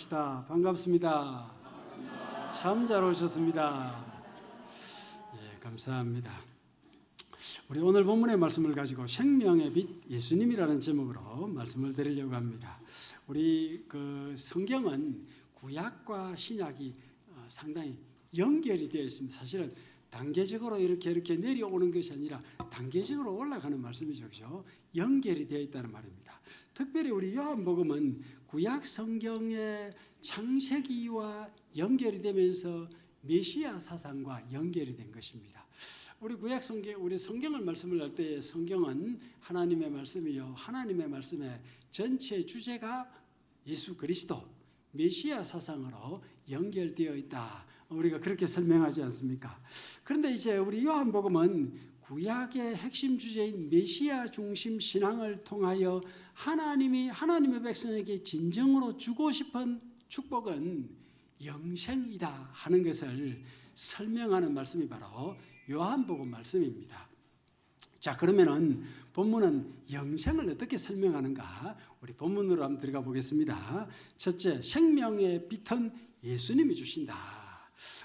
합시다. 반갑습니다. 참 잘 오셨습니다. 예, 감사합니다. 우리 오늘 본문의 말씀을 가지고 생명의 빛 예수님이라는 제목으로 말씀을 드리려고 합니다. 우리 성경은 구약과 신약이 상당히 연결이 되어 있습니다. 사실은 단계적으로 이렇게 내려오는 것이 아니라 단계적으로 올라가는 말씀이죠. 그렇죠? 연결이 되어 있다는 말입니다. 특별히 우리 요한복음은 구약 성경의 창세기와 연결이 되면서 메시아 사상과 연결이 된 것입니다. 우리 구약 성경, 우리 성경을 말씀을 할 때 성경은 하나님의 말씀이요, 하나님의 말씀의 전체 주제가 예수 그리스도, 메시아 사상으로 연결되어 있다. 우리가 그렇게 설명하지 않습니까? 그런데 이제 우리 요한복음은 구약의 핵심 주제인 메시아 중심 신앙을 통하여 하나님의 백성에게 진정으로 주고 싶은 축복은 영생이다 하는 것을 설명하는 말씀이 바로 요한복음 말씀입니다. 자, 그러면은 본문은 영생을 어떻게 설명하는가? 우리 본문으로 한번 들어가 보겠습니다. 첫째, 생명의 빛은 예수님이 주신다.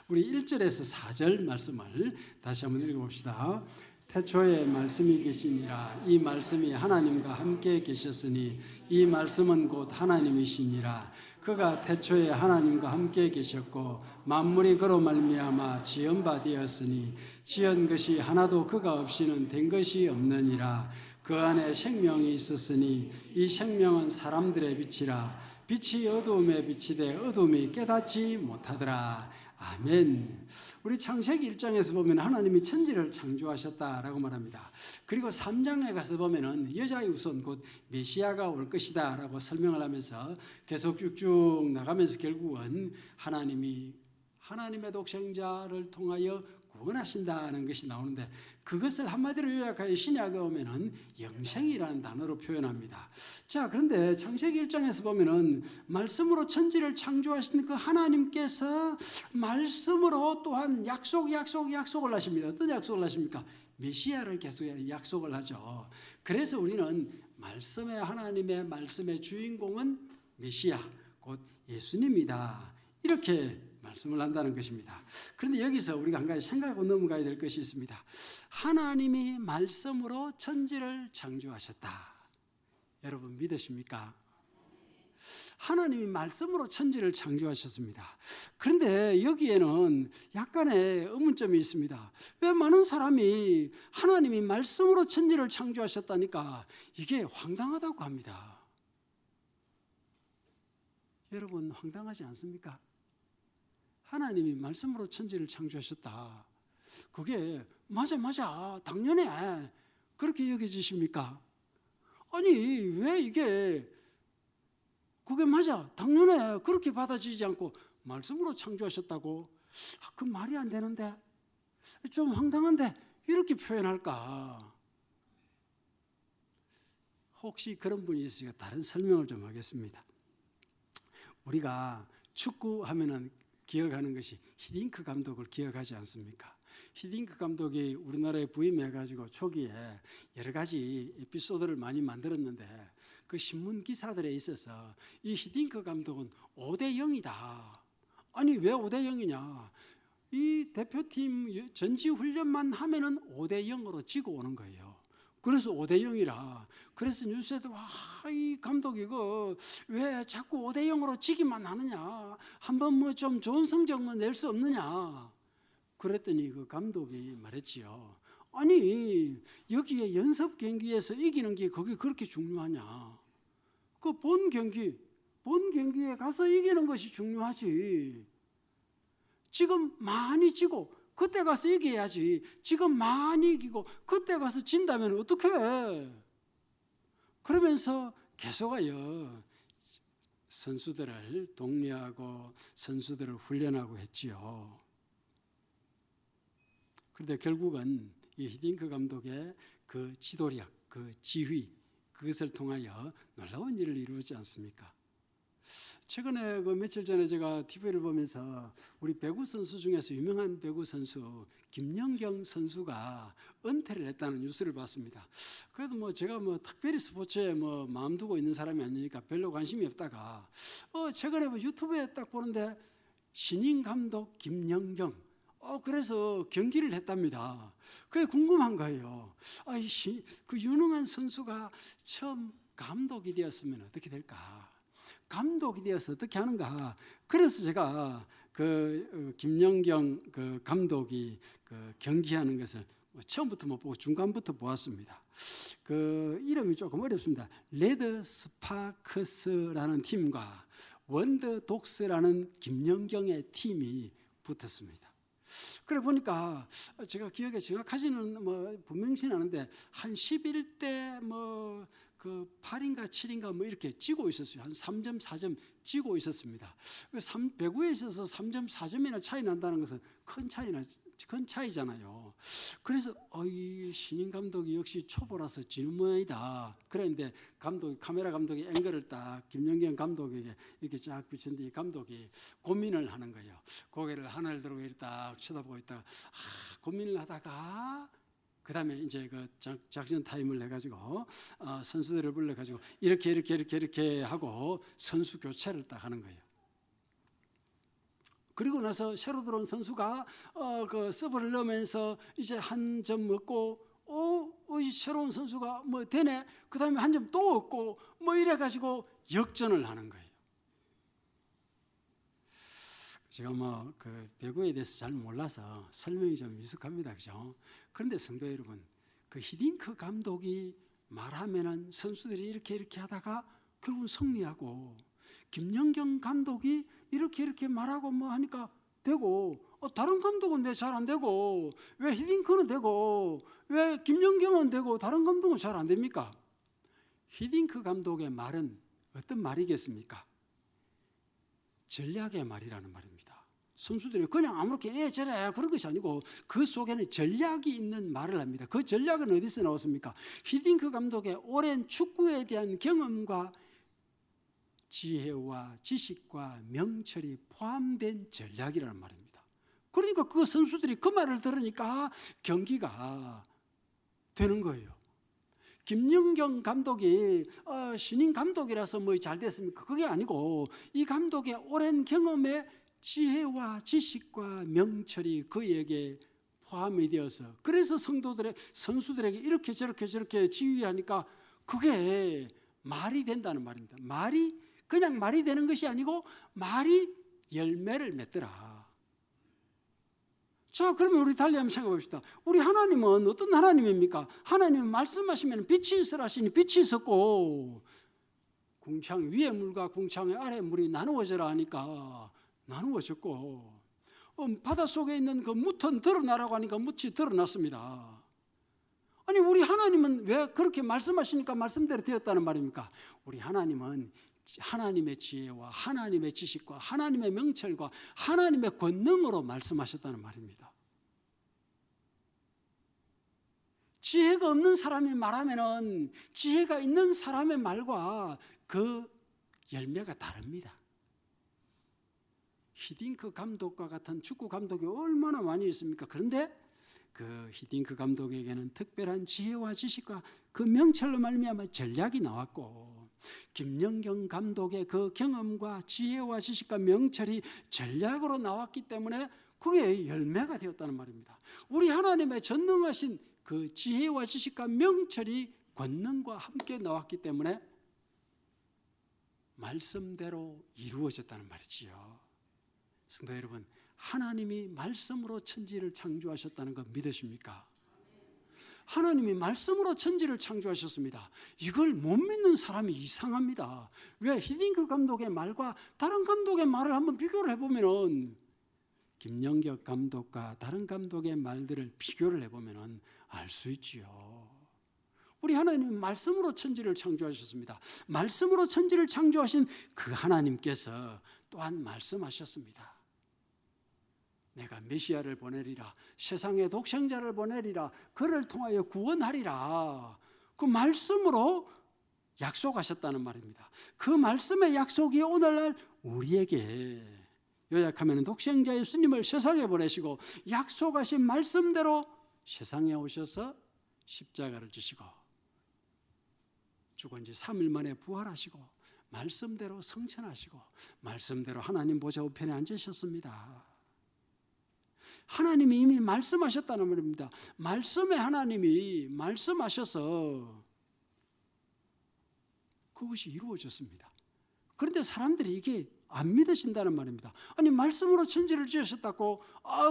우리 1절에서 4절 말씀을 다시 한번 읽어봅시다. 태초에 말씀이 계시니라. 이 말씀이 하나님과 함께 계셨으니 이 말씀은 곧 하나님이시니라. 그가 태초에 하나님과 함께 계셨고 만물이 그로 말미암아 지은 바 되었으니 지은 것이 하나도 그가 없이는 된 것이 없느니라. 그 안에 생명이 있었으니 이 생명은 사람들의 빛이라. 빛이 어두움에 비치되 어두움이 깨닫지 못하더라. 아멘. 우리 창세기 1장에서 보면 하나님이 천지를 창조하셨다라고 말합니다. 그리고 3장에 가서 보면은 여자의 후손 곧 메시아가 올 것이다 라고 설명을 하면서 계속 쭉쭉 나가면서 결국은 하나님이 하나님의 독생자를 통하여 구원하신다는 것이 나오는데, 그것을 한마디로 요약하여 신약에 오면은 영생이라는 단어로 표현합니다. 자, 그런데 창세기 1장에서 보면은 말씀으로 천지를 창조하신 그 하나님께서 말씀으로 또한 약속을 하십니다. 어떤 약속을 하십니까? 메시아를 계속 약속을 하죠. 그래서 우리는 하나님의 말씀의 주인공은 메시아, 곧 예수님이다, 이렇게 말씀을 한다는 것입니다. 그런데 여기서 우리가 한 가지 생각하고 넘어가야 될 것이 있습니다. 하나님이 말씀으로 천지를 창조하셨다. 여러분 믿으십니까? 하나님이 말씀으로 천지를 창조하셨습니다. 그런데 여기에는 약간의 의문점이 있습니다. 왜 많은 사람이 하나님이 말씀으로 천지를 창조하셨다니까 이게 황당하다고 합니다. 여러분 황당하지 않습니까? 하나님이 말씀으로 천지를 창조하셨다. 그게 맞아 당연해 그렇게 여겨지십니까? 아니 왜 그게 맞아 당연해 그렇게 받아들이지 않고 말씀으로 창조하셨다고? 그 말이 안 되는데, 좀 황당한데 이렇게 표현할까? 혹시 그런 분이 있으니까 다른 설명을 좀 하겠습니다. 우리가 축구하면은 기억하는 것이 히딩크 감독을 기억하지 않습니까? 히딩크 감독이 우리나라에 부임해가지고 초기에 여러 가지 에피소드를 많이 만들었는데, 그 신문 기사들에 있어서 이 히딩크 감독은 5대0이다. 아니 왜 5대0이냐? 이 대표팀 전지 훈련만 하면은 5대0으로 지고 오는 거예요. 그래서 5대0이라. 그래서 뉴스에도 이 감독이 왜 자꾸 5대0으로 지기만 하느냐? 한번 좀 좋은 성적만 낼 수 없느냐? 그랬더니 그 감독이 말했지요. 아니 여기에 연습 경기에서 이기는 게 그게 그렇게 중요하냐? 그 본 경기에 가서 이기는 것이 중요하지. 지금 많이 지고 그때 가서 이겨야지. 지금 많이 이기고 그때 가서 진다면 어떡해? 그러면서 계속하여 선수들을 독려하고 선수들을 훈련하고 했지요. 그런데 결국은 이 히딩크 감독의 그 지도력, 그 지휘, 그것을 통하여 놀라운 일을 이루지 않습니까? 최근에 그 며칠 전에 제가 TV를 보면서 우리 배구 선수 중에서 유명한 배구 선수 김연경 선수가 은퇴를 했다는 뉴스를 봤습니다. 그래도 뭐 제가 뭐 특별히 스포츠에 뭐 마음 두고 있는 사람이 아니니까 별로 관심이 없다가 최근에 뭐 유튜브에 딱 보는데 신인 감독 김연경 그래서 경기를 했답니다. 그게 궁금한 거예요. 그 유능한 선수가 처음 감독이 되었으면 어떻게 될까? 감독이 되어서 어떻게 하는가? 그래서 제가 그 김연경 그 감독이 그 경기하는 것을 처음부터 못 보고 중간부터 보았습니다. 그 이름이 조금 어렵습니다. 레드 스파크스라는 팀과 원더 독스라는 김연경의 팀이 붙었습니다. 그래 보니까 제가 기억에 정확하지는 뭐 분명치는 않은데 한 11대 뭐 그 8인가 7인가 뭐 이렇게 지고 있었어요. 한 3점 4점 지고 있었습니다. 배구에 있어서 3점 4점이나 차이 난다는 것은 큰 차이잖아요. 그래서 이 신인 감독이 역시 초보라서 지는 모양이다. 그랬는데 카메라 감독이 앵글을 딱 김연경 감독에게 이렇게 쫙 비쳤는데 이 감독이 고민을 하는 거예요. 고개를 하늘 들고 이렇게 딱 쳐다보고 있다가 고민을 하다가 그 다음에 이제 그 작전 타임을 해가지고 선수들을 불러가지고 이렇게 하고 선수 교체를 딱 하는 거예요. 그리고 나서 새로 들어온 선수가 그 서브를 넣으면서 이제 한 점 먹고 이 새로운 선수가 뭐 되네. 그 다음에 한 점 또 얻고 뭐 이래가지고 역전을 하는 거예요. 제가 뭐 그 배구에 대해서 잘 몰라서 설명이 좀 미숙합니다, 그죠? 그런데 성도 여러분, 그 히딩크 감독이 말하면은 선수들이 이렇게 하다가 결국은 승리하고, 김연경 감독이 이렇게 말하고 뭐 하니까 되고, 다른 감독은 왜 잘 안 되고, 왜 히딩크는 되고, 왜 김연경은 되고, 다른 감독은 잘 안 됩니까? 히딩크 감독의 말은 어떤 말이겠습니까? 전략의 말이라는 말입니다. 선수들이 그냥 아무렇게 저래 그런 것이 아니고 그 속에는 전략이 있는 말을 합니다. 그 전략은 어디서 나왔습니까? 히딩크 감독의 오랜 축구에 대한 경험과 지혜와 지식과 명철이 포함된 전략이라는 말입니다. 그러니까 그 선수들이 그 말을 들으니까 경기가 되는 거예요. 김연경 감독이 신인 감독이라서 뭐 잘 됐습니까? 그게 아니고 이 감독의 오랜 경험에 지혜와 지식과 명철이 그에게 포함이 되어서, 그래서 선수들에게 이렇게 저렇게 지휘하니까 그게 말이 된다는 말입니다. 말이 그냥 말이 되는 것이 아니고 말이 열매를 맺더라. 자, 그러면 우리 달리 한번 생각해 봅시다. 우리 하나님은 어떤 하나님입니까? 하나님은 말씀하시면 빛이 있으라 하시니 빛이 있었고, 궁창 위의 물과 궁창 아래 물이 나누어져라 하니까 나누어졌고, 바닷속에 있는 그 뭇은 드러나라고 하니까 뭇이 드러났습니다. 아니, 우리 하나님은 왜 그렇게 말씀하시니까 말씀대로 되었다는 말입니까? 우리 하나님은 하나님의 지혜와 하나님의 지식과 하나님의 명철과 하나님의 권능으로 말씀하셨다는 말입니다. 지혜가 없는 사람이 말하면은 지혜가 있는 사람의 말과 그 열매가 다릅니다. 히딩크 감독과 같은 축구 감독이 얼마나 많이 있습니까? 그런데 그 히딩크 감독에게는 특별한 지혜와 지식과 그 명철로 말미암아 전략이 나왔고, 김연경 감독의 그 경험과 지혜와 지식과 명철이 전략으로 나왔기 때문에 그게 열매가 되었다는 말입니다. 우리 하나님의 전능하신 그 지혜와 지식과 명철이 권능과 함께 나왔기 때문에 말씀대로 이루어졌다는 말이지요. 성도 여러분, 하나님이 말씀으로 천지를 창조하셨다는 거 믿으십니까? 하나님이 말씀으로 천지를 창조하셨습니다. 이걸 못 믿는 사람이 이상합니다. 왜? 히딩크 감독의 말과 다른 감독의 말을 한번 비교를 해보면, 김연경 감독과 다른 감독의 말들을 비교를 해보면 알 수 있지요. 우리 하나님은 말씀으로 천지를 창조하셨습니다. 말씀으로 천지를 창조하신 그 하나님께서 또한 말씀하셨습니다. 내가 메시아를 보내리라, 세상에 독생자를 보내리라, 그를 통하여 구원하리라. 그 말씀으로 약속하셨다는 말입니다. 그 말씀의 약속이 오늘날 우리에게, 요약하면 독생자 예수님을 세상에 보내시고 약속하신 말씀대로 세상에 오셔서 십자가를 지시고 죽은 지 3일 만에 부활하시고 말씀대로 성천하시고 말씀대로 하나님 보좌 우편에 앉으셨습니다. 하나님이 이미 말씀하셨다는 말입니다. 말씀의 하나님이 말씀하셔서 그것이 이루어졌습니다. 그런데 사람들이 이게 안 믿으신다는 말입니다. 아니 말씀으로 천지를 지으셨다고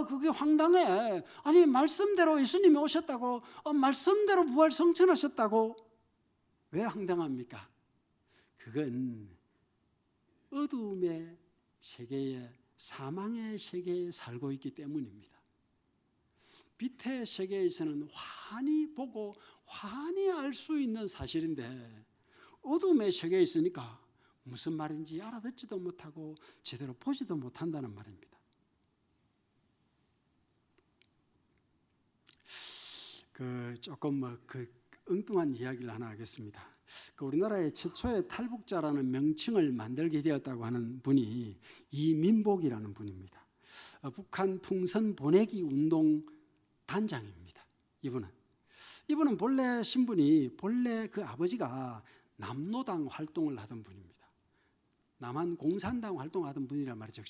그게 황당해. 아니 말씀대로 예수님이 오셨다고 말씀대로 부활 성천하셨다고 왜 황당합니까? 그건 어두움의 세계에, 사망의 세계에 살고 있기 때문입니다. 빛의 세계에서는 환히 보고 환히 알 수 있는 사실인데 어둠의 세계에 있으니까 무슨 말인지 알아듣지도 못하고 제대로 보지도 못한다는 말입니다. 조금 엉뚱한 이야기를 하나 하겠습니다. 우리나라의 최초의 탈북자라는 명칭을 만들게 되었다고 하는 분이 이민복이라는 분입니다. 북한 풍선 보내기 운동 단장입니다. 이분은 본래 신분이 그 아버지가 남노당 활동을 하던 분입니다. 남한 공산당 활동하던 분이란 말이죠.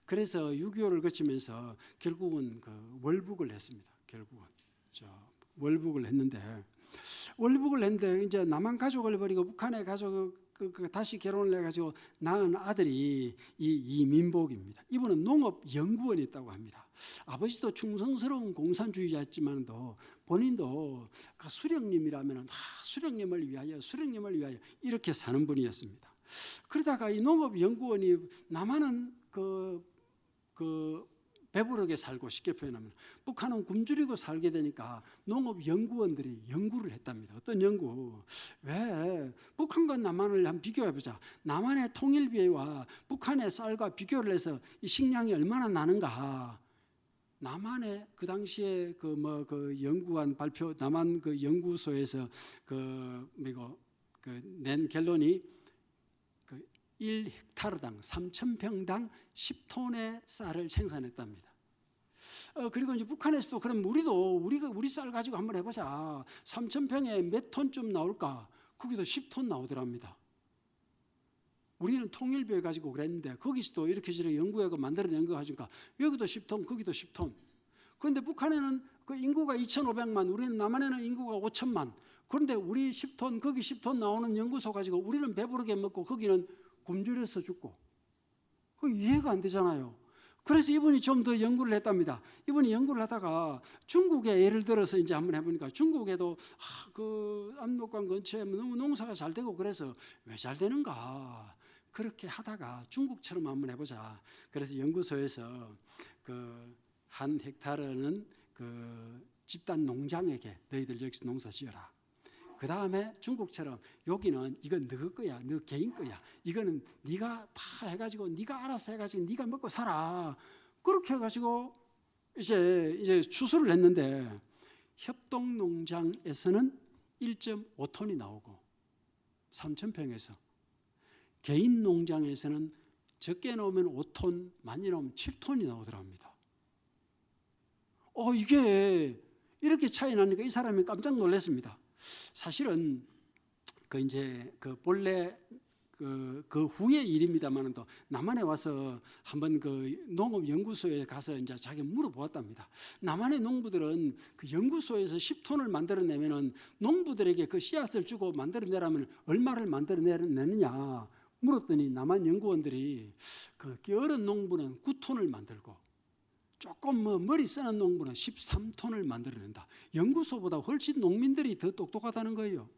그래서 6.25를 거치면서 결국은 월북을 했습니다. 월북을 했는데 이제 남한 가족을 버리고 북한에 가족 다시 결혼을 해가지고 낳은 아들이 이민복입니다. 이분은 농업연구원이 있다고 합니다. 아버지도 충성스러운 공산주의자였지만도 본인도 수령님이라면 수령님을 위하여 이렇게 사는 분이었습니다. 그러다가 이 농업연구원이 남한은 배부르게 살고 쉽게 표현하면 북한은 굶주리고 살게 되니까 농업연구원들이 연구를 했답니다. 어떤 연구? 왜 북한과 남한을 한번 비교해보자. 남한의 통일비와 북한의 쌀과 비교를 해서 이 식량이 얼마나 나는가. 남한의 그 당시에 연구한 발표, 남한 연구소에서 낸 결론이 1헥타르당 3,000평당 10톤의 쌀을 생산했답니다. 그리고 이제 북한에서도 그럼 우리 쌀 가지고 한번 해보자. 3,000평에 몇 톤쯤 나올까? 거기도 10톤 나오더랍니다. 우리는 통일비에 가지고 그랬는데 거기서도 이렇게 연구해서 만들어낸 거 가지고 여기도 10톤, 거기도 10톤. 그런데 북한에는 인구가 2,500만, 우리는 남한에는 인구가 5천만. 그런데 우리 10톤, 거기 10톤 나오는 연구소 가지고 우리는 배부르게 먹고 거기는 굶주려서 죽고. 이해가 안 되잖아요. 그래서 이분이 좀 더 연구를 했답니다. 이분이 연구를 하다가 중국에 예를 들어서 이제 한번 해보니까 중국에도 압록강 근처에 너무 농사가 잘 되고 그래서 왜 잘 되는가. 그렇게 하다가 중국처럼 한번 해보자. 그래서 연구소에서 한 헥타르는 집단 농장에게 너희들 여기서 농사 지어라. 그 다음에 중국처럼 여기는 이건 너 거야, 너 개인 거야. 이거는 네가 다 해가지고 네가 알아서 해가지고 네가 먹고 살아. 그렇게 해가지고 이제 추수를 했는데 협동농장에서는 1.5톤이 나오고 3,000평에서 개인 농장에서는 적게 나오면 5톤, 많이 나오면 7톤이 나오더랍니다. 이게 이렇게 차이 나니까 이 사람이 깜짝 놀랐습니다. 사실은 본래 그 후의 일입니다만은 또 남한에 와서 한번 농업연구소에 가서 이제 자기 물어보았답니다. 남한의 농부들은 그 연구소에서 10톤을 만들어내면은 농부들에게 그 씨앗을 주고 만들어내라면 얼마를 만들어내느냐 물었더니 남한 연구원들이 게으른 농부는 9톤을 만들고 조금 머리 쓰는 농부는 13톤을 만들어낸다. 연구소보다 훨씬 농민들이 더 똑똑하다는 거예요.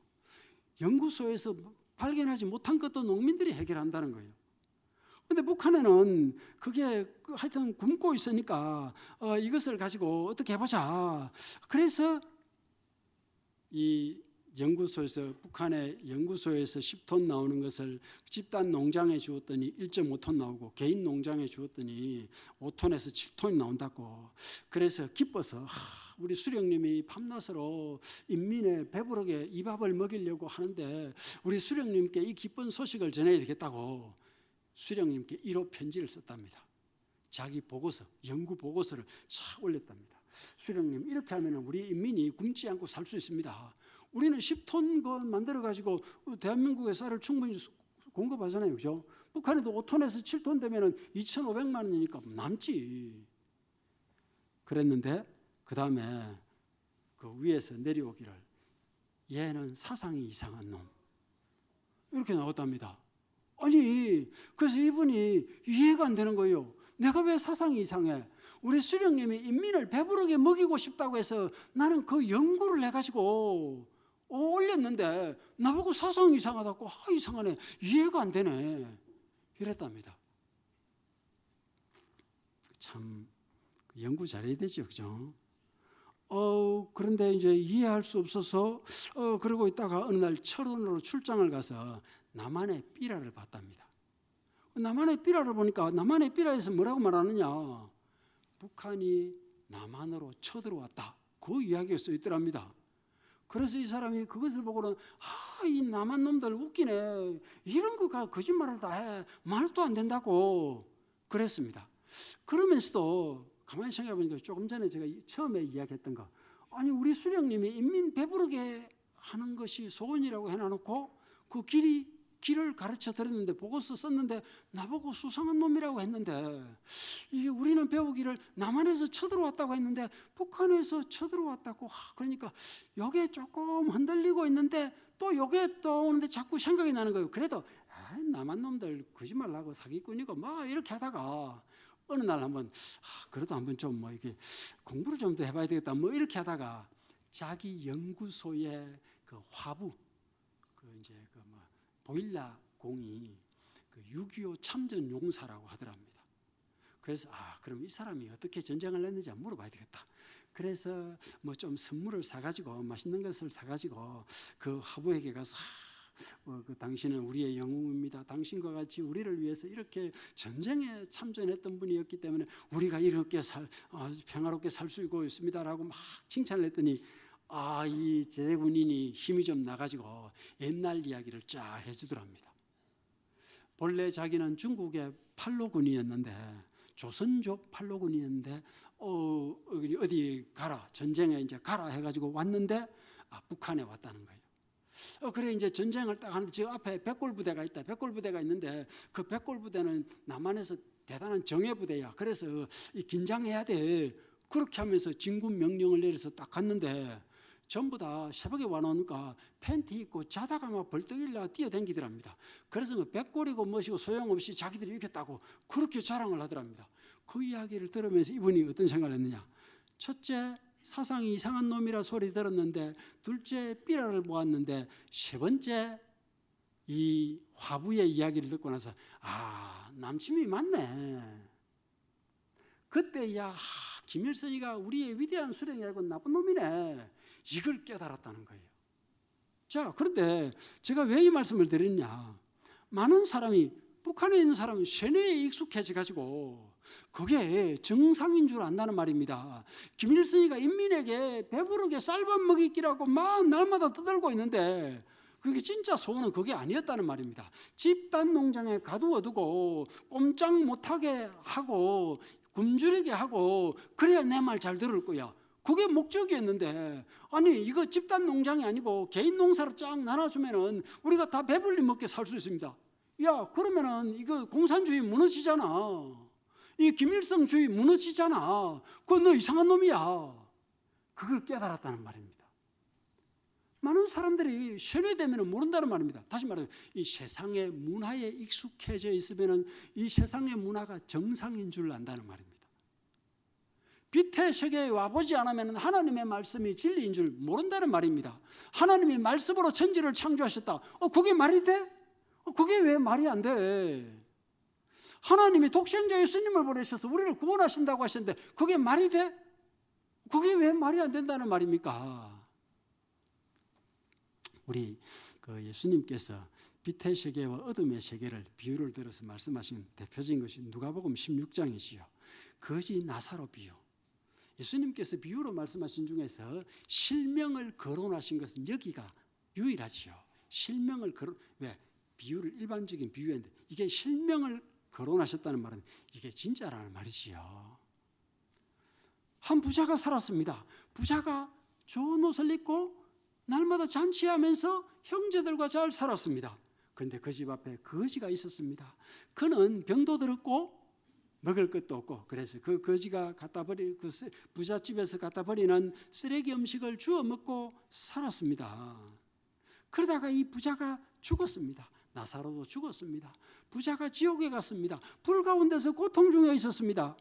연구소에서 발견하지 못한 것도 농민들이 해결한다는 거예요. 그런데 북한에는 그게 하여튼 굶고 있으니까 이것을 가지고 어떻게 해보자. 그래서 연구소에서 북한의 연구소에서 10톤 나오는 것을 집단 농장에 주었더니 1.5톤 나오고 개인 농장에 주었더니 5톤에서 7톤이 나온다고. 그래서 기뻐서 우리 수령님이 밤낮으로 인민의 배부르게 이 밥을 먹이려고 하는데 우리 수령님께 이 기쁜 소식을 전해야 되겠다고 수령님께 1호 편지를 썼답니다. 자기 보고서, 연구 보고서를 쫙 올렸답니다. 수령님, 이렇게 하면 우리 인민이 굶지 않고 살 수 있습니다. 우리는 10톤 거 만들어가지고 대한민국의 쌀을 충분히 공급하잖아요. 그죠? 북한에도 5톤에서 7톤 되면 2,500만 원이니까 남지. 그랬는데, 그 다음에 그 위에서 내려오기를, 얘는 사상이 이상한 놈. 이렇게 나왔답니다. 아니, 그래서 이분이 이해가 안 되는 거예요. 내가 왜 사상이 이상해? 우리 수령님이 인민을 배부르게 먹이고 싶다고 해서 나는 그 연구를 해가지고 올렸는데 나보고 사상이 이상하다고. 이상하네, 이해가 안 되네, 이랬답니다. 참 연구 잘해야 되죠, 그죠? 그런데 이제 이해할 수 없어서 그러고 있다가 어느 날 철원으로 출장을 가서 남한의 삐라를 봤답니다. 남한의 삐라를 보니까 남한의 삐라에서 뭐라고 말하느냐, 북한이 남한으로 쳐들어왔다, 그 이야기가 써 있더랍니다. 그래서 이 사람이 그것을 보고는 이 남한 놈들 웃기네, 이런 거가 거짓말을 다 해, 말도 안 된다고 그랬습니다. 그러면서도 가만히 생각해 보니까 조금 전에 제가 처음에 이야기했던 거, 아니 우리 수령님이 인민 배부르게 하는 것이 소원이라고 해놔놓고 그 길을 가르쳐 드렸는데, 보고서 썼는데 나보고 수상한 놈이라고 했는데, 이게 우리는 배우기를 남한에서 쳐들어왔다고 했는데 북한에서 쳐들어왔다고. 그러니까 요게 조금 흔들리고 있는데 또 요게 또 오는데 자꾸 생각이 나는 거예요. 그래도 남한 놈들 거짓말하고 사기꾼이고 막 이렇게 하다가 어느 날 한번 그래도 한번 좀 뭐 이렇게 공부를 좀 더 해봐야 되겠다 뭐 이렇게 하다가 자기 연구소의 그 화부, 그 이제 그 뭐 보일러 공이 그 6.25 참전 용사라고 하더랍니다. 그래서 그럼 이 사람이 어떻게 전쟁을 했는지 물어봐야 되겠다. 그래서 뭐 좀 선물을 사가지고, 맛있는 것을 사가지고 그 화부에게 가서 그 당신은 우리의 영웅입니다. 당신과 같이 우리를 위해서 이렇게 전쟁에 참전했던 분이었기 때문에 우리가 이렇게 평화롭게 살 수 있고 있습니다라고 막 칭찬을 했더니 이 제군인이 힘이 좀 나가지고 옛날 이야기를 쫙 해주더랍니다. 본래 자기는 중국의 팔로군이었는데, 조선족 팔로군이었는데 어디 가라, 전쟁에 이제 가라 해가지고 왔는데 북한에 왔다는 거예요. 그래 이제 전쟁을 딱 하는데 지금 앞에 백골부대가 있다. 백골부대가 있는데 그 백골부대는 남한에서 대단한 정예부대야. 그래서 긴장해야 돼. 그렇게 하면서 진군 명령을 내려서 딱 갔는데 전부 다 새벽에 와놓으니까 팬티 입고 자다가 막 벌떡 일어나 뛰어댕기더랍니다. 그래서 백골이고 뭐시고 소용없이 자기들이 이겼다고 그렇게 자랑을 하더랍니다. 그 이야기를 들으면서 이분이 어떤 생각을 했느냐, 첫째, 사상이 이상한 놈이라 소리 들었는데, 둘째, 삐라를 보았는데, 세 번째, 이 화부의 이야기를 듣고 나서 남침이 맞네. 그때 김일성이가 우리의 위대한 수령이 아니고 나쁜 놈이네, 이걸 깨달았다는 거예요. 자, 그런데 제가 왜 이 말씀을 드렸냐, 많은 사람이, 북한에 있는 사람은 세뇌에 익숙해져가지고 그게 정상인 줄 안다는 말입니다. 김일성이가 인민에게 배부르게 쌀밥 먹이기라고 막 날마다 떠들고 있는데 그게 진짜 소원은 그게 아니었다는 말입니다. 집단 농장에 가두어두고 꼼짝 못하게 하고 굶주리게 하고 그래야 내 말 잘 들을 거야, 그게 목적이었는데, 아니 이거 집단 농장이 아니고 개인 농사로 쫙 나눠주면은 우리가 다 배불리 먹게 살 수 있습니다. 그러면은 이거 공산주의 무너지잖아. 이 김일성주의 무너지잖아. 그건 너 이상한 놈이야. 그걸 깨달았다는 말입니다. 많은 사람들이 세뇌되면 모른다는 말입니다. 다시 말해서 이 세상의 문화에 익숙해져 있으면 이 세상의 문화가 정상인 줄 안다는 말입니다. 빛의 세계에 와보지 않으면 하나님의 말씀이 진리인 줄 모른다는 말입니다. 하나님이 말씀으로 천지를 창조하셨다. 그게 말이 돼? 그게 왜 말이 안 돼? 하나님이 독생자 예수님을 보내셔서 우리를 구원하신다고 하셨는데 그게 말이 돼? 그게 왜 말이 안 된다는 말입니까? 우리 예수님께서 빛의 세계와 어둠의 세계를 비유를 들어서 말씀하신 대표적인 것이 누가복음 16장이지요. 거지 나사로 비유. 예수님께서 비유로 말씀하신 중에서 실명을 거론하신 것은 여기가 유일하지요. 실명을 왜? 비유를 일반적인 비유인데 이게 실명을 거론하셨다는 말은 이게 진짜라는 말이지요. 한 부자가 살았습니다. 부자가 좋은 옷을 입고 날마다 잔치하면서 형제들과 잘 살았습니다. 그런데 그 집 앞에 거지가 있었습니다. 그는 병도 들었고 먹을 것도 없고, 그래서 그 거지가 그 부잣집에서 갖다 버리는 쓰레기 음식을 주워 먹고 살았습니다. 그러다가 이 부자가 죽었습니다. 나사로도 죽었습니다. 부자가 지옥에 갔습니다. 불 가운데서 고통 중에 있었습니다.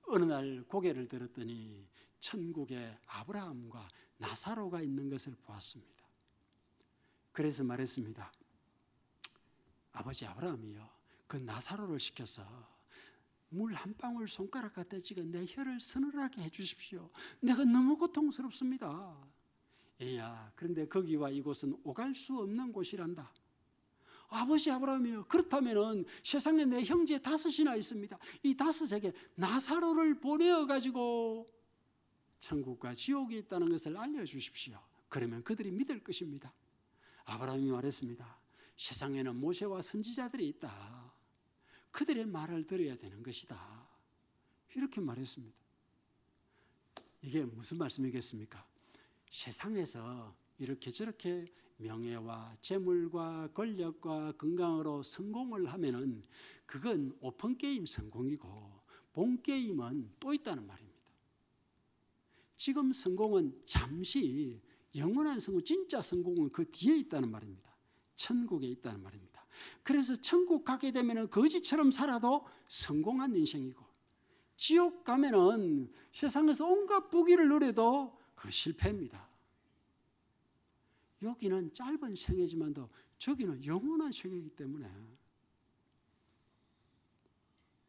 어느 날 고개를 들었더니 천국에 아브라함과 나사로가 있는 것을 보았습니다. 그래서 말했습니다. 아버지 아브라함이요, 그 나사로를 시켜서 물 한 방울 손가락 갖다 찍어 내 혀를 서늘하게 해주십시오. 내가 너무 고통스럽습니다. 얘야, 그런데 거기와 이곳은 오갈 수 없는 곳이란다. 아버지 아브라함이요, 그렇다면 세상에 내 형제 5이나 있습니다. 이 5에게 나사로를 보내어가지고 천국과 지옥이 있다는 것을 알려주십시오. 그러면 그들이 믿을 것입니다. 아브라함이 말했습니다. 세상에는 모세와 선지자들이 있다. 그들의 말을 들어야 되는 것이다. 이렇게 말했습니다. 이게 무슨 말씀이겠습니까? 세상에서 이렇게 저렇게 명예와 재물과 권력과 건강으로 성공을 하면은 그건 오픈게임 성공이고 본게임은 또 있다는 말입니다. 지금 성공은 잠시, 영원한 성공, 진짜 성공은 그 뒤에 있다는 말입니다. 천국에 있다는 말입니다. 그래서 천국 가게 되면 거지처럼 살아도 성공한 인생이고, 지옥 가면은 세상에서 온갖 부귀를 누려도 그 실패입니다. 여기는 짧은 생애지만도 저기는 영원한 생애이기 때문에,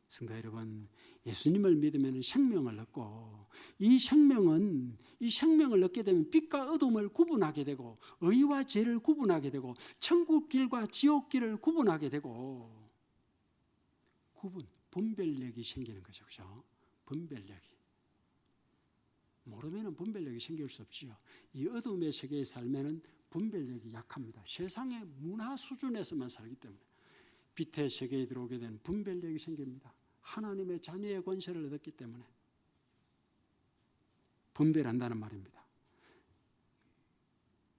성도 여러분, 예수님을 믿으면 생명을 얻고, 이 생명을 얻게 되면 빛과 어둠을 구분하게 되고, 의와 죄를 구분하게 되고, 천국 길과 지옥 길을 구분하게 되고, 분별력이 생기는 거죠. 그죠? 분별력이. 모르면 분별력이 생길 수 없지요. 이 어둠의 세계에 살면은 분별력이 약합니다. 세상의 문화 수준에서만 살기 때문에. 빛의 세계에 들어오게 되는 분별력이 생깁니다. 하나님의 자녀의 권세를 얻었기 때문에 분별한다는 말입니다.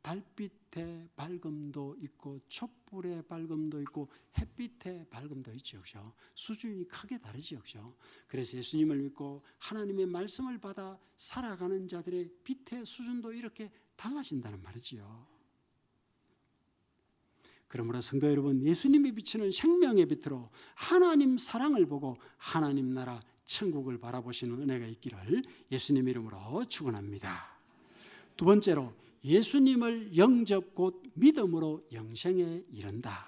달빛의 밝음도 있고 촛불의 밝음도 있고 햇빛의 밝음도 있죠. 그렇죠? 수준이 크게 다르죠. 그렇죠? 그래서 예수님을 믿고 하나님의 말씀을 받아 살아가는 자들의 빛의 수준도 이렇게 달라진다는 말이지요. 그러므로 성도 여러분, 예수님이 비치는 생명의 빛으로 하나님 사랑을 보고 하나님 나라 천국을 바라보시는 은혜가 있기를 예수님 이름으로 축원합니다. 두 번째로, 예수님을 영접 곧 믿음으로 영생에 이른다.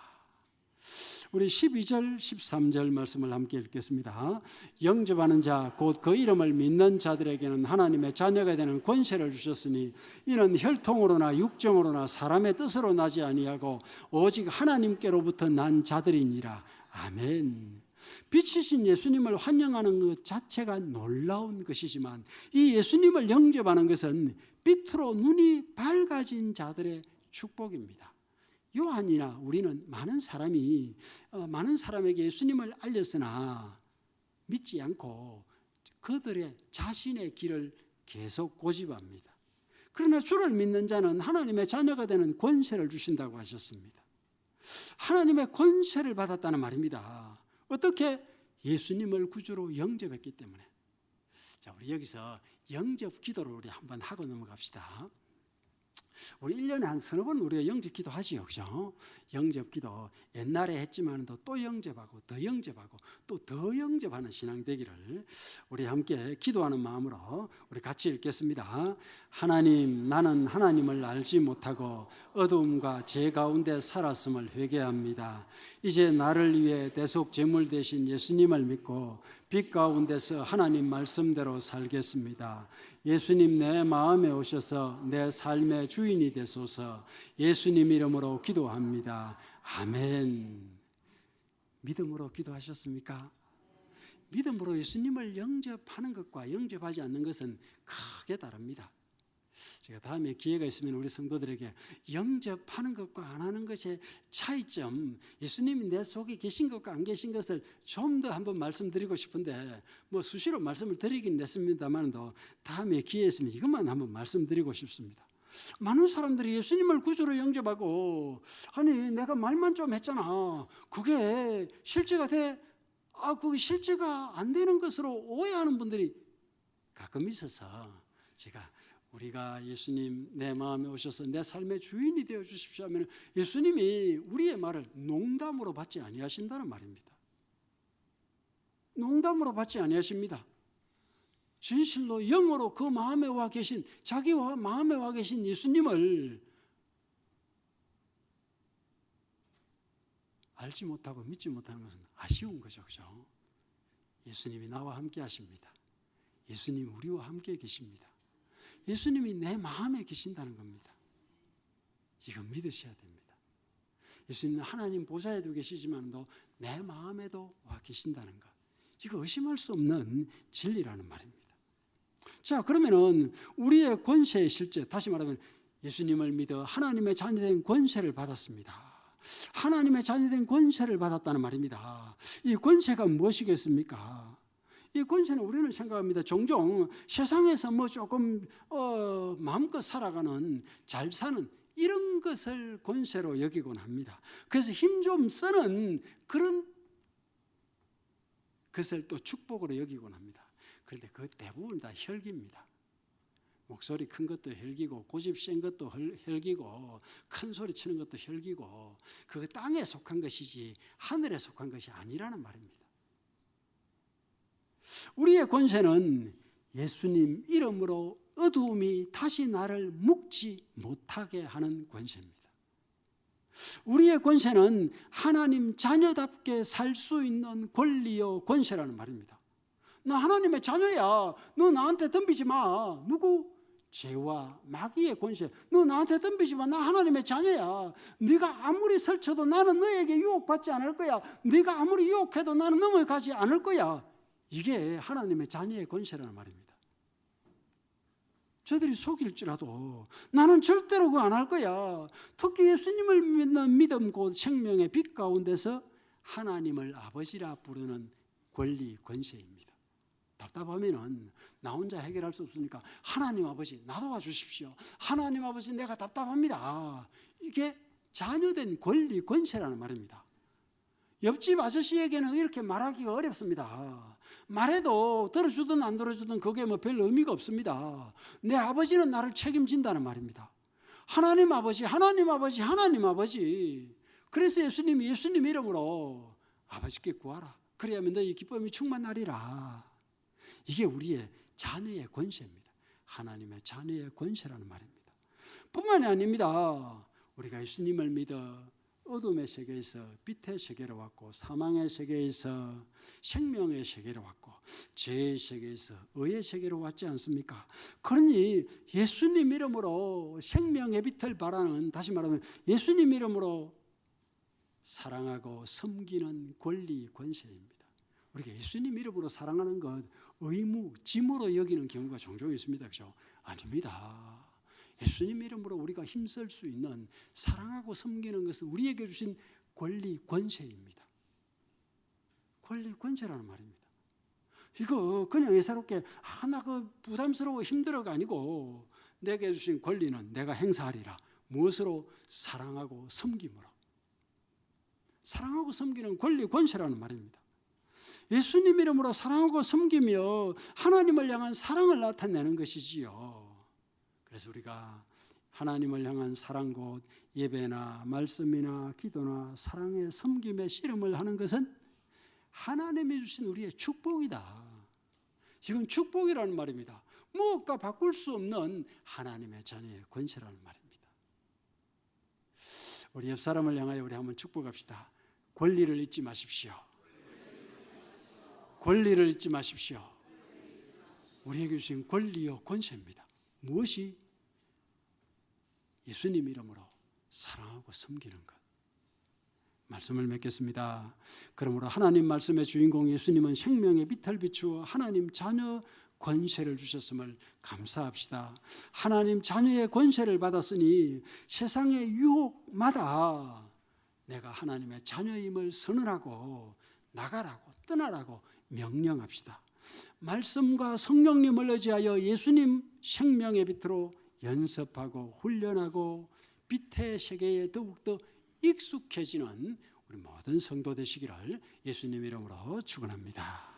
우리 12절 13절 말씀을 함께 읽겠습니다. 영접하는 자 곧 그 이름을 믿는 자들에게는 하나님의 자녀가 되는 권세를 주셨으니 이는 혈통으로나 육정으로나 사람의 뜻으로 나지 아니하고 오직 하나님께로부터 난 자들이니라. 아멘. 빛이신 예수님을 환영하는 것 자체가 놀라운 것이지만 이 예수님을 영접하는 것은 빛으로 눈이 밝아진 자들의 축복입니다. 요한이나 우리는 많은 사람에게 예수님을 알렸으나 믿지 않고 그들의 자신의 길을 계속 고집합니다. 그러나 주를 믿는 자는 하나님의 자녀가 되는 권세를 주신다고 하셨습니다. 하나님의 권세를 받았다는 말입니다. 어떻게? 예수님을 구주로 영접했기 때문에. 자, 우리 여기서 영접 기도를 우리 한번 하고 넘어갑시다. 우리 1년에 한 서너 번 우리가 영접 기도 하지요. 그죠? 영접 기도 옛날에 했지만 또 영접하고 더 영접하고 또 더 영접하는 신앙 되기를 우리 함께 기도하는 마음으로 우리 같이 읽겠습니다. 하나님, 나는 하나님을 알지 못하고 어두움과 죄 가운데 살았음을 회개합니다. 이제 나를 위해 대속 제물 되신 예수님을 믿고 빛 가운데서 하나님 말씀대로 살겠습니다. 예수님, 내 마음에 오셔서 내 삶의 주인 주인이 되소서. 예수님 이름으로 기도합니다. 아멘. 믿음으로 기도하셨습니까? 믿음으로 예수님을 영접하는 것과 영접하지 않는 것은 크게 다릅니다. 제가 다음에 기회가 있으면 우리 성도들에게 영접하는 것과 안 하는 것의 차이점, 예수님이 내 속에 계신 것과 안 계신 것을 좀 더 한번 말씀드리고 싶은데 수시로 말씀을 드리긴 했습니다만도 다음에 기회 있으면 이것만 한번 말씀드리고 싶습니다. 많은 사람들이 예수님을 구주로 영접하고 아니 내가 말만 좀 했잖아, 그게 실제가 돼? 그게 실제가 안 되는 것으로 오해하는 분들이 가끔 있어서 우리가 예수님 내 마음에 오셔서 내 삶의 주인이 되어 주십시오 하면 예수님이 우리의 말을 농담으로 받지 아니하신다는 말입니다. 농담으로 받지 아니하십니다. 진실로 영으로 그 마음에 와 계신, 자기와 마음에 와 계신 예수님을 알지 못하고 믿지 못하는 것은 아쉬운 거죠. 그죠? 예수님이 나와 함께 하십니다. 예수님이 우리와 함께 계십니다. 예수님이 내 마음에 계신다는 겁니다. 이건 믿으셔야 됩니다. 예수님은 하나님 보좌에도 계시지만도 내 마음에도 와 계신다는 것, 이거 의심할 수 없는 진리라는 말입니다. 자, 그러면은 우리의 권세의 실제, 다시 말하면 예수님을 믿어 하나님의 자녀된 권세를 받았습니다. 하나님의 자녀된 권세를 받았다는 말입니다. 이 권세가 무엇이겠습니까? 이 권세는 우리는 생각합니다. 종종 세상에서 조금 마음껏 살아가는, 잘 사는 이런 것을 권세로 여기곤 합니다. 그래서 힘 좀 쓰는 그런 것을 또 축복으로 여기곤 합니다. 그런데 그 대부분 다 혈기입니다. 목소리 큰 것도 혈기고, 고집 센 것도 혈기고, 큰 소리 치는 것도 혈기고, 그거 땅에 속한 것이지 하늘에 속한 것이 아니라는 말입니다. 우리의 권세는 예수님 이름으로 어두움이 다시 나를 묶지 못하게 하는 권세입니다. 우리의 권세는 하나님 자녀답게 살 수 있는 권리요 권세라는 말입니다. 나 하나님의 자녀야, 너 나한테 덤비지 마. 누구? 죄와 마귀의 권세. 너 나한테 덤비지 마. 나 하나님의 자녀야. 네가 아무리 설쳐도 나는 너에게 유혹받지 않을 거야. 네가 아무리 유혹해도 나는 넘어가지 않을 거야. 이게 하나님의 자녀의 권세라는 말입니다. 저들이 속일지라도 나는 절대로 그거 안 할 거야. 특히 예수님을 믿는 믿음 곧 생명의 빛 가운데서 하나님을 아버지라 부르는 권리, 권세입니다. 답답하면은 나 혼자 해결할 수 없으니까 하나님 아버지 나 도와주십시오. 하나님 아버지 내가 답답합니다. 이게 자녀된 권리, 권세라는 말입니다. 옆집 아저씨에게는 이렇게 말하기가 어렵습니다. 말해도 들어주든 안 들어주든 그게 별 의미가 없습니다. 내 아버지는 나를 책임진다는 말입니다. 하나님 아버지, 하나님 아버지, 하나님 아버지. 그래서 예수님이 예수님 이름으로 아버지께 구하라. 그래야면 너희 기쁨이 충만하리라. 이게 우리의 자녀의 권세입니다. 하나님의 자녀의 권세라는 말입니다. 뿐만이 아닙니다. 우리가 예수님을 믿어 어둠의 세계에서 빛의 세계로 왔고, 사망의 세계에서 생명의 세계로 왔고, 죄의 세계에서 의의 세계로 왔지 않습니까? 그러니 예수님 이름으로 생명의 빛을 발하는, 다시 말하면 예수님 이름으로 사랑하고 섬기는 권리, 권세입니다. 우리가 예수님 이름으로 사랑하는 것 의무, 짐으로 여기는 경우가 종종 있습니다. 그렇죠? 아닙니다. 예수님 이름으로 우리가 힘쓸 수 있는, 사랑하고 섬기는 것은 우리에게 주신 권리, 권세입니다. 권리, 권세라는 말입니다. 이거 그냥 예사롭게 나 그 부담스러워 힘들어가 아니고 내게 주신 권리는 내가 행사하리라. 무엇으로? 사랑하고 섬김으로. 사랑하고 섬기는 권리, 권세라는 말입니다. 예수님 이름으로 사랑하고 섬기며 하나님을 향한 사랑을 나타내는 것이지요. 그래서 우리가 하나님을 향한 사랑 곧 예배나 말씀이나 기도나 사랑의 섬김의 씨름을 하는 것은 하나님이 주신 우리의 축복이다. 이건 축복이라는 말입니다. 무엇과 바꿀 수 없는 하나님의 자녀의 권세라는 말입니다. 우리 옆 사람을 향하여 우리 한번 축복합시다. 권리를 잊지 마십시오. 권리를 잊지 마십시오. 우리에게 주신 권리요 권세입니다. 무엇이? 예수님 이름으로 사랑하고 섬기는 것. 말씀을 맺겠습니다. 그러므로 하나님 말씀의 주인공 예수님은 생명의 빛을 비추어 하나님 자녀 권세를 주셨음을 감사합시다. 하나님 자녀의 권세를 받았으니 세상의 유혹마다 내가 하나님의 자녀임을 선언하고 나가라고 떠나라고 명령합시다. 말씀과 성령님을 의지하여 예수님 생명의 빛으로 연습하고 훈련하고 빛의 세계에 더욱더 익숙해지는 우리 모든 성도 되시기를 예수님 이름으로 축원합니다.